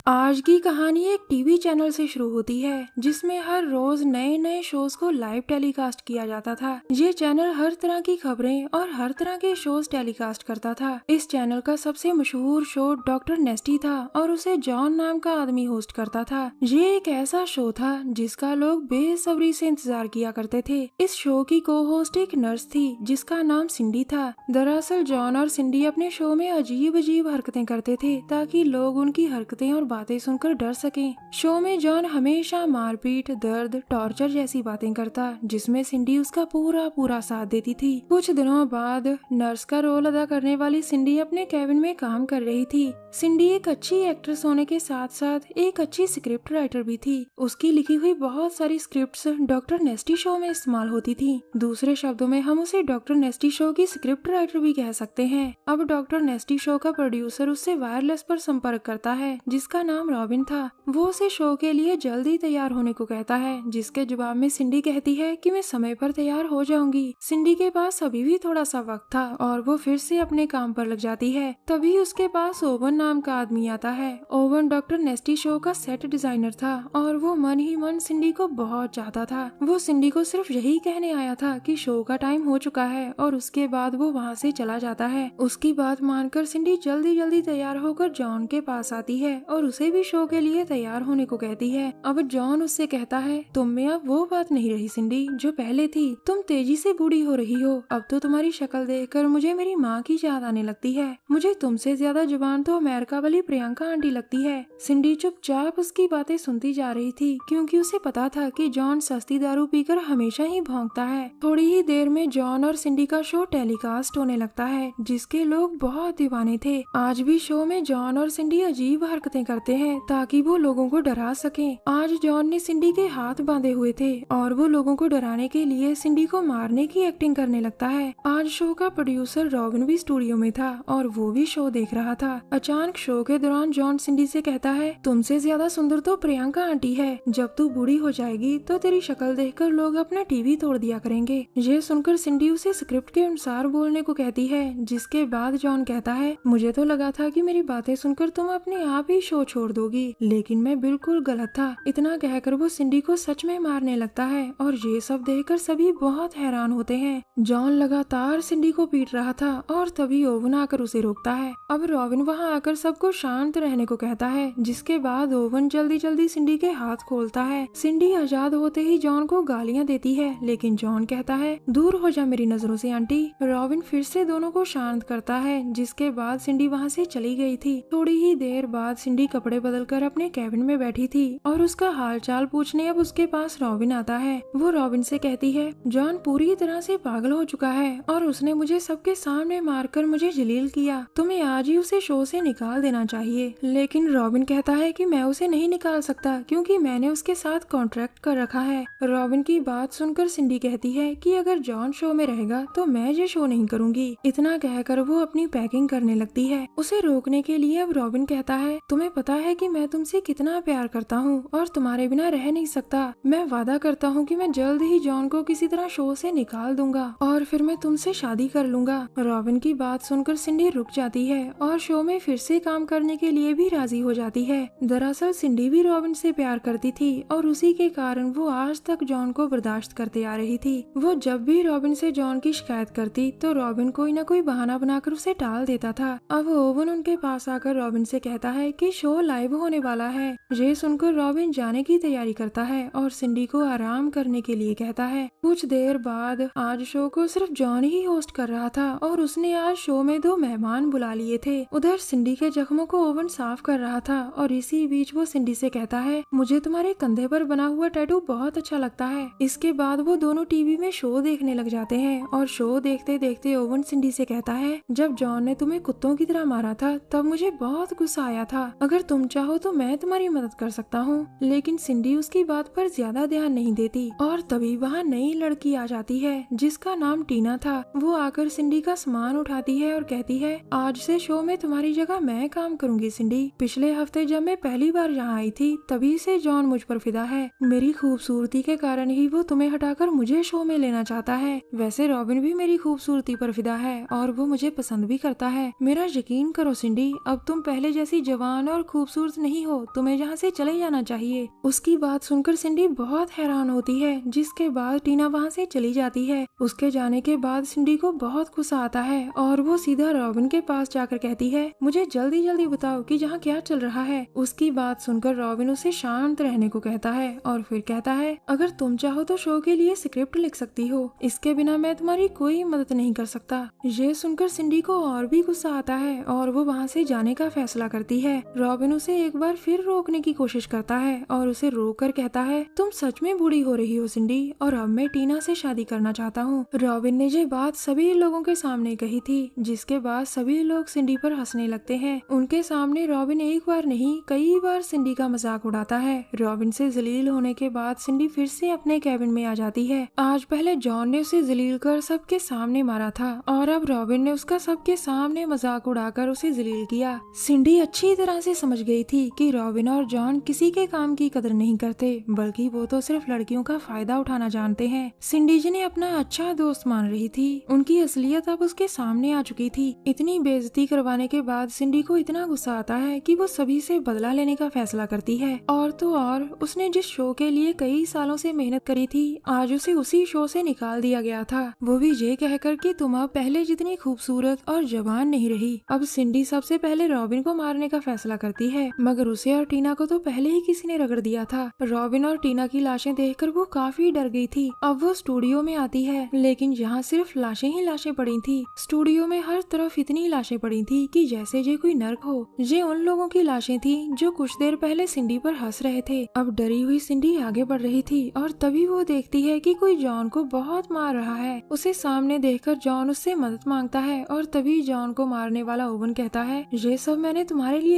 आज की कहानी एक टीवी चैनल से शुरू होती है जिसमें हर रोज नए नए शोज को लाइव टेलीकास्ट किया जाता था। ये चैनल हर तरह की खबरें और हर तरह के शोज टेलीकास्ट करता था। इस चैनल का सबसे मशहूर शो डॉक्टर नेस्टी था और उसे जॉन नाम का आदमी होस्ट करता था। ये एक ऐसा शो था जिसका लोग बेसब्री से इंतजार किया करते थे। इस शो की को होस्ट एक नर्स थी जिसका नाम सिंडी था। दरअसल जॉन और सिंडी अपने शो में अजीब अजीब हरकतें करते थे ताकि लोग उनकी हरकतें और बातें सुनकर डर सकें। शो में जॉन हमेशा मारपीट, दर्द, टॉर्चर जैसी बातें करता जिसमें सिंडी उसका पूरा साथ देती थी। कुछ दिनों बाद नर्स का रोल अदा करने वाली सिंडी अपने कैबिन में काम कर रही थी। सिंडी एक अच्छी एक्ट्रेस होने के साथ साथ एक अच्छी स्क्रिप्ट राइटर भी थी। उसकी लिखी हुई बहुत सारी स्क्रिप्ट्स डॉक्टर नेस्टी शो में इस्तेमाल होती थी। दूसरे शब्दों में हम उसे डॉक्टर नेस्टी शो की स्क्रिप्ट राइटर भी कह सकते हैं। अब डॉक्टर नेस्टी शो का प्रोड्यूसर उससे वायरलेस पर संपर्क करता है जिसका नाम रॉबिन था। वो उसे शो के लिए जल्दी तैयार होने को कहता है जिसके जवाब में सिंडी कहती है कि मैं समय पर तैयार हो जाऊंगी। सिंडी के पास अभी भी थोड़ा सा वक्त था और वो फिर से अपने काम पर लग जाती है। तभी उसके पास ओवन नाम का आदमी आता है। ओवन डॉक्टर नेस्टी शो का सेट डिजाइनर था और वो मन ही मन सिंडी को बहुत चाहता था। वो सिंडी को सिर्फ यही कहने आया था कि शो का टाइम हो चुका है और उसके बाद वो वहाँ से चला जाता है। उसकी बात मानकर सिंडी जल्दी जल्दी तैयार होकर जॉन के पास आती है और उसे भी शो के लिए तैयार होने को कहती है। अब जॉन उससे कहता है तुम में अब वो बात नहीं रही सिंडी जो पहले थी। तुम तेजी से बूढ़ी हो रही हो। अब तो तुम्हारी शक्ल देखकर मुझे मेरी माँ की याद आने लगती है। मुझे तुमसे ज्यादा जुबान तो अमेरिका वाली प्रियंका आंटी लगती है। सिंडी चुपचाप उसकी बातें सुनती जा रही थी क्योंकि उसे पता था कि जॉन सस्ती दारू पीकर हमेशा ही भौंकता है। थोड़ी ही देर में जॉन और सिंडी का शो टेलीकास्ट होने लगता है जिसके लोग बहुत दीवाने थे। आज भी शो में जॉन और सिंडी अजीब हरकतें करते हैं ताकि वो लोगों को डरा सकें। आज जॉन ने सिंडी के हाथ बांधे हुए थे और वो लोगों को डराने के लिए सिंडी को मारने की एक्टिंग करने लगता है। आज शो का प्रोड्यूसर रॉबिन भी स्टूडियो में था और वो भी शो देख रहा था। अचानक शो के दौरान जॉन सिंडी से कहता है तुमसे ज्यादा सुंदर तो प्रियंका आंटी है। जब तू बूढ़ी हो जाएगी तो तेरी शक्ल देखकर लोग अपना टीवी तोड़ दिया करेंगे। ये सुनकर सिंडी उसे स्क्रिप्ट के अनुसार बोलने को कहती है जिसके बाद जॉन कहता है मुझे तो लगा था कि मेरी बातें सुनकर तुम अपने आप ही शो छोड़ दोगी लेकिन मैं बिल्कुल गलत था। इतना कहकर वो सिंडी को सच में मारने लगता है और ये सब देखकर सभी बहुत हैरान होते हैं। जॉन लगातार सिंडी को पीट रहा था और तभी ओवन आकर उसे रोकता है। अब रॉबिन वहाँ आकर सबको शांत रहने को कहता है जिसके बाद ओवन जल्दी जल्दी सिंडी के हाथ खोलता है। सिंडी आजाद होते ही जॉन को गालियाँ देती है लेकिन जॉन कहता है दूर हो जा मेरी नजरों से आंटी। रॉबिन फिर से दोनों को शांत करता है जिसके बाद सिंडी वहाँ से चली गई थी। थोड़ी ही देर बाद सिंडी कपड़े बदलकर अपने कैबिन में बैठी थी और उसका हालचाल पूछने अब उसके पास रॉबिन आता है। वो रॉबिन से कहती है जॉन पूरी तरह से पागल हो चुका है और उसने मुझे सबके सामने मारकर मुझे जलील किया। तुम्हें आज ही उसे शो से निकाल देना चाहिए। लेकिन रॉबिन कहता है कि मैं उसे नहीं निकाल सकता क्योंकि मैंने उसके साथ कॉन्ट्रैक्ट कर रखा है। रॉबिन की बात सुनकर सिंडी कहती है कि अगर जॉन शो में रहेगा तो मैं ये शो नहीं करूंगी। इतना कहकर वो अपनी पैकिंग करने लगती है। उसे रोकने के लिए अब रॉबिन कहता है तुम्हें पता है कि मैं तुमसे कितना प्यार करता हूँ और तुम्हारे बिना रह नहीं सकता। मैं वादा करता हूँ कि मैं जल्द ही जॉन को किसी तरह शो से निकाल दूंगा और फिर मैं तुमसे शादी कर लूंगा। रॉबिन की बात सुनकर सिंडी रुक जाती है और शो में फिर से काम करने के लिए भी राजी हो जाती है। दरअसल सिंडी भी रॉबिन से प्यार करती थी और उसी के कारण वो आज तक जॉन को बर्दाश्त करते आ रही थी। वो जब भी रॉबिन से जॉन की शिकायत करती तो रॉबिन कोई न कोई बहाना बनाकर उसे टाल देता था। अब ओवन उनके पास आकर रॉबिन से कहता है कि शो लाइव होने वाला है। ये सुनकर रॉबिन जाने की तैयारी करता है और सिंडी को आराम करने के लिए कहता है। कुछ देर बाद आज शो को सिर्फ जॉन ही होस्ट कर रहा था और उसने आज शो में 2 मेहमान बुला लिए थे। उधर सिंडी के जख्मों को ओवन साफ कर रहा था और इसी बीच वो सिंडी से कहता है मुझे तुम्हारे कंधे पर बना हुआ टैटू बहुत अच्छा लगता है। इसके बाद वो दोनों टीवी में शो देखने लग जाते हैं और शो देखते देखते ओवन सिंडी से कहता है जब जॉन ने तुम्हें कुत्तों की तरह मारा था तब मुझे बहुत गुस्सा आया था। अगर तुम चाहो तो मैं तुम्हारी मदद कर सकता हूँ। लेकिन सिंडी उसकी बात पर ज्यादा ध्यान नहीं देती और तभी वहाँ नई लड़की आ जाती है जिसका नाम टीना था। वो आकर सिंडी का सामान उठाती है और कहती है आज से शो में तुम्हारी जगह मैं काम करूंगी सिंडी। पिछले हफ्ते जब मैं पहली बार यहाँ आई थी तभी से जॉन मुझ पर फिदा है। मेरी खूबसूरती के कारण ही वो तुम्हें हटाकर मुझे शो में लेना चाहता है। वैसे रॉबिन भी मेरी खूबसूरती पर फिदा है और वो मुझे पसंद भी करता है। मेरा यकीन करो सिंडी अब तुम पहले जैसी जवान और खूबसूरत नहीं हो, तुम्हें यहाँ से चले जाना चाहिए। उसकी बात सुनकर सिंडी बहुत हैरान होती है, जिसके बाद टीना वहाँ से चली जाती है। उसके जाने के बाद सिंडी को बहुत गुस्सा आता है और वो सीधा रॉबिन के पास जाकर कहती है, मुझे जल्दी जल्दी बताओ कि यहाँ क्या चल रहा है। उसकी बात सुनकर रॉबिन उसे शांत रहने को कहता है और फिर कहता है, अगर तुम चाहो तो शो के लिए स्क्रिप्ट लिख सकती हो, इसके बिना मैं तुम्हारी कोई मदद नहीं कर सकता। ये सुनकर सिंडी को और भी गुस्सा आता है और वो वहाँ से जाने का फैसला करती है। रॉबिन उसे एक बार फिर रोकने की कोशिश करता है और उसे रोक कर कहता है, तुम सच में बूढ़ी हो रही हो सिंडी, और अब मैं टीना से शादी करना चाहता हूँ। रॉबिन ने ये बात सभी लोगों के सामने कही थी, जिसके बाद सभी लोग सिंडी पर हंसने लगते हैं। उनके सामने रॉबिन एक बार नहीं कई बार सिंडी का मजाक उड़ाता है। रॉबिन से जलील होने के बाद सिंडी फिर से अपने कैबिन में आ जाती है। आज पहले जॉन ने उसे जलील कर सबके सामने मारा था और अब रॉबिन ने उसका सबके सामने मजाक उड़ाकर उसे जलील किया। सिंडी अच्छी तरह से समझ गई थी कि रॉबिन और जॉन किसी के काम की कदर नहीं करते, बल्कि वो तो सिर्फ लड़कियों का फायदा उठाना जानते हैं। सिंडी जिन्हें अपना अच्छा दोस्त मान रही थी, उनकी असलियत अब उसके सामने आ चुकी थी। इतनी बेइज्जती करवाने के बाद सिंडी को इतना गुस्सा आता है कि वो सभी से बदला लेने का फैसला करती है। और तो और उसने जिस शो के लिए कई सालों से मेहनत करी थी, आज उसे उसी शो से निकाल दिया गया था, वो भी ये कहकर कि तुम अब पहले जितनी खूबसूरत और जवान नहीं रही। अब सिंडी सबसे पहले रॉबिन को मारने का फैसला करती है, मगर उसे और टीना को तो पहले ही किसी ने रगड़ दिया था। रॉबिन और टीना की लाशें देखकर वो काफी डर गई थी। अब वो स्टूडियो में आती है, लेकिन यहाँ सिर्फ लाशें ही लाशें पड़ी थी। स्टूडियो में हर तरफ इतनी लाशें पड़ी थी कि जैसे ये कोई नर्क हो। ये उन लोगों की लाशें थी जो कुछ देर पहले सिंडी पर हंस रहे थे। अब डरी हुई सिंडी आगे बढ़ रही थी और तभी वो देखती है कि कोई जॉन को बहुत मार रहा है। उसे सामने देखकर जॉन उससे मदद मांगता है और तभी जॉन को मारने वाला ओवन कहता है, ये सब मैंने तुम्हारे लिए